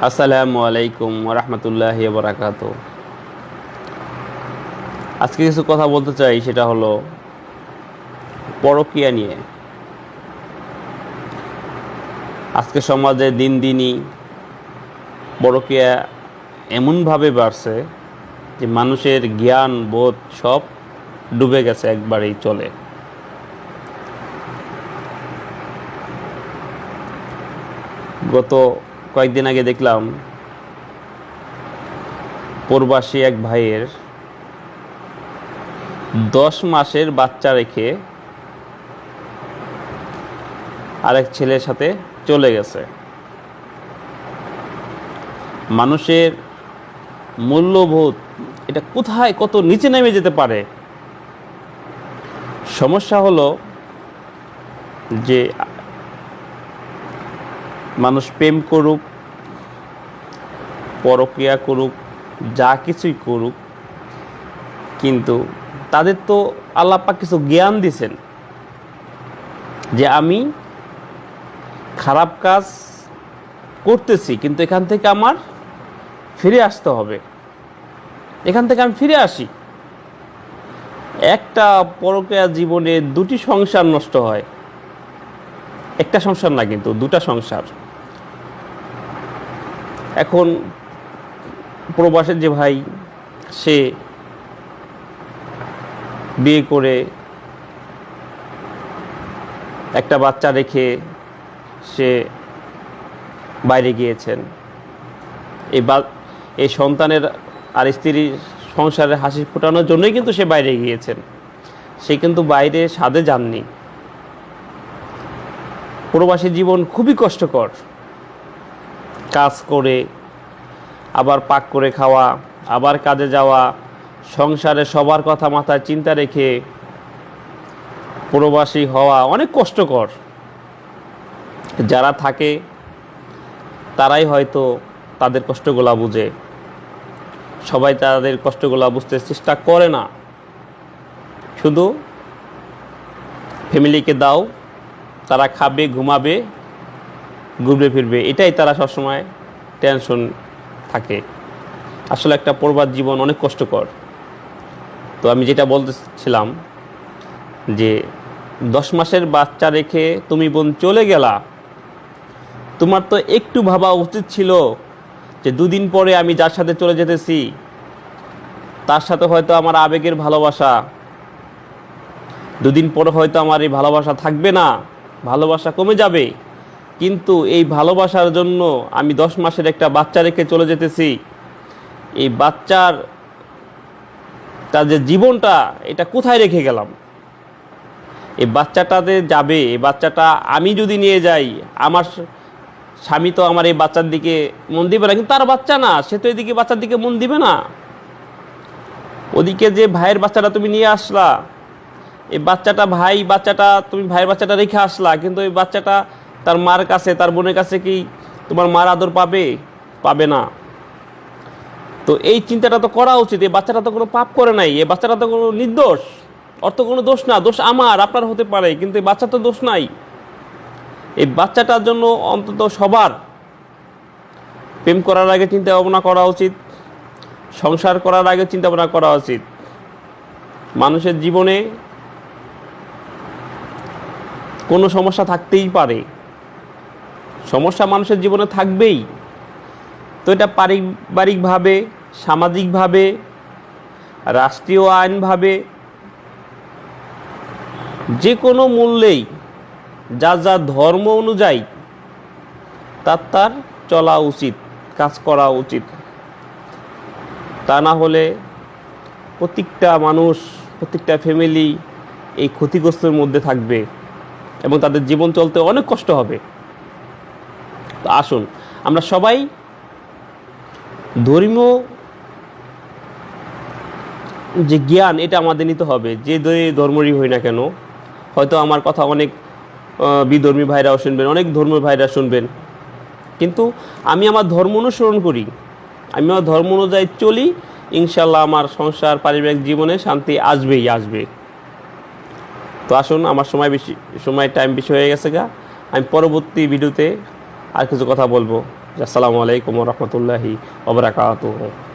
আসসালামু আলাইকুম ওরহমতুল্লাহি বারাকাতু। আজকে কিছু কথা বলতে চাই, সেটা হলো পরকীয়া নিয়ে। আজকে সমাজে দিন দিনই পরকীয়া এমনভাবে বাড়ছে যে মানুষের জ্ঞান বোধ সব ডুবে গেছে, একবারেই চলে। গত কয়েকদিন আগে দেখলাম প্রবাসী এক ভাইয়ের 10 মাসের বাচ্চা রেখে আরেক ছেলের সাথে চলে গেছে। মানুষের মূল্যবোধ এটা কোথায় কত নিচে নেমে যেতে পারে। সমস্যা হলো যে মানুষ প্রেম করুক, পরকীয়া করুক, যা কিছুই করুক, কিন্তু তাদের তো আল্লাহ পাক কিছু জ্ঞান দিছেন যে আমি খারাপ কাজ করতেছি, কিন্তু এখান থেকে আমার ফিরে আসতে হবে, এখান থেকে আমি ফিরে আসি। একটা পরকীয়া জীবনে 2টি সংসার নষ্ট হয়, একটা সংসার না, কিন্তু 2টা সংসার। এখন প্রবাসের যে ভাই, সে বিয়ে করে একটা বাচ্চা রেখে সে বাইরে গিয়েছেন। এই সন্তানের আর স্ত্রীর সংসারে হাসি ফোটানোর জন্যই কিন্তু সে বাইরে গিয়েছেন। সে কিন্তু বাইরে সাধে যাননি। প্রবাসী জীবন খুবই কষ্টকর। কাজ করে, আবার পাক করে খাওয়া, আবার কাজে যাওয়া, সংসারে সবার কথা মাথায় চিন্তা রেখে প্রবাসী হওয়া অনেক কষ্টকর। যারা থাকে তারাই হয়তো তাদের কষ্টগুলা বুঝে। সবাই তাদের কষ্টগুলা বুঝতে চেষ্টা করে না। শুধু ফ্যামিলিকে দাও, তারা খাবে, ঘুমাবে, ঘুরবে ফিরবে, এটাই তারা সবসময় টেনশন থাকে। আসলে একটা প্রবাস জীবন অনেক কষ্টকর। তো আমি যেটা বলতেছিলাম যে 10 মাসের বাচ্চা রেখে তুমি বোন চলে গেলা, তোমার তো একটু ভাবা উচিত ছিল যে 2 দিন পরে আমি যার সাথে চলে যেতেছি তার সাথে হয়তো আমার আবেগের ভালোবাসা, 2 দিন পরে হয়তো আমার এই ভালোবাসা থাকবে না, ভালোবাসা কমে যাবে, কিন্তু এই ভালোবাসার জন্য আমি 10 মাসের একটা বাচ্চা রেখে চলে যেতেছি। এই বাচ্চার তার যে জীবনটা, এটা কোথায় রেখে গেলাম? এই বাচ্চাটাতে যাবে, এই বাচ্চাটা আমি যদি নিয়ে যাই, আমার স্বামী তো আমার এই বাচ্চার দিকে মন দিবে না, কিন্তু তার বাচ্চা না, সে তো এদিকে বাচ্চার দিকে মন দিবে না। ওদিকে যে ভাইয়ের বাচ্চাটা তুমি নিয়ে আসলা, এই বাচ্চাটা তুমি ভাইয়ের বাচ্চাটা রেখে আসলা, কিন্তু এই বাচ্চাটা তার মার কাছে, তার বোনের কাছে কি তোমার মার আদর পাবে? পাবে না। তো এই চিন্তাটা তো করা উচিত। এই বাচ্চাটা তো কোনো পাপ করে নাই, এই বাচ্চাটা তো কোনো নির্দোষ, ওর তো কোনো দোষ না। দোষ আমার আপনার হতে পারে, কিন্তু এই বাচ্চার তো দোষ নাই। এই বাচ্চাটার জন্য অন্তত সবার প্রেম করার আগে চিন্তা ভাবনা করা উচিত, সংসার করার আগে চিন্তা ভাবনা করা উচিত। মানুষের জীবনে কোনো সমস্যা থাকতেই পারে, সমস্যা মানুষের জীবনে থাকবেই। তো এটা পারিবারিকভাবে, সামাজিকভাবে, রাষ্ট্রীয় আইনভাবে, যে কোনো মূল্যেই যার যার ধর্ম অনুযায়ী তার চলা উচিত, কাজ করা উচিত। তা না হলে প্রত্যেকটা মানুষ, প্রত্যেকটা ফ্যামিলি এই ক্ষতিগ্রস্তের মধ্যে থাকবে এবং তাদের জীবন চলতে অনেক কষ্ট হবে। তো আসুন আমরা সবাই ধর্মীয় যে জ্ঞান, এটা আমাদের নিতে হবে। যে ধর্মেরই হই না কেন, হয়তো আমার কথা অনেক বিধর্মী ভাইরাও শুনবেন, অনেক ধর্মের ভাইরা শুনবেন, কিন্তু আমি আমার ধর্ম অনুসরণ করি, আমি আমার ধর্ম অনুযায়ী চলি, ইনশাল্লাহ আমার সংসার, পারিবারিক জীবনে শান্তি আসবেই আসবে। তো আসুন, আমার টাইম বেশি হয়ে গেছে গা, আমি পরবর্তী ভিডিওতে আর কিছু কথা বলবো। আসসালামু আলাইকুম ওয়া রাহমাতুল্লাহি ওয়া বারাকাতুহু।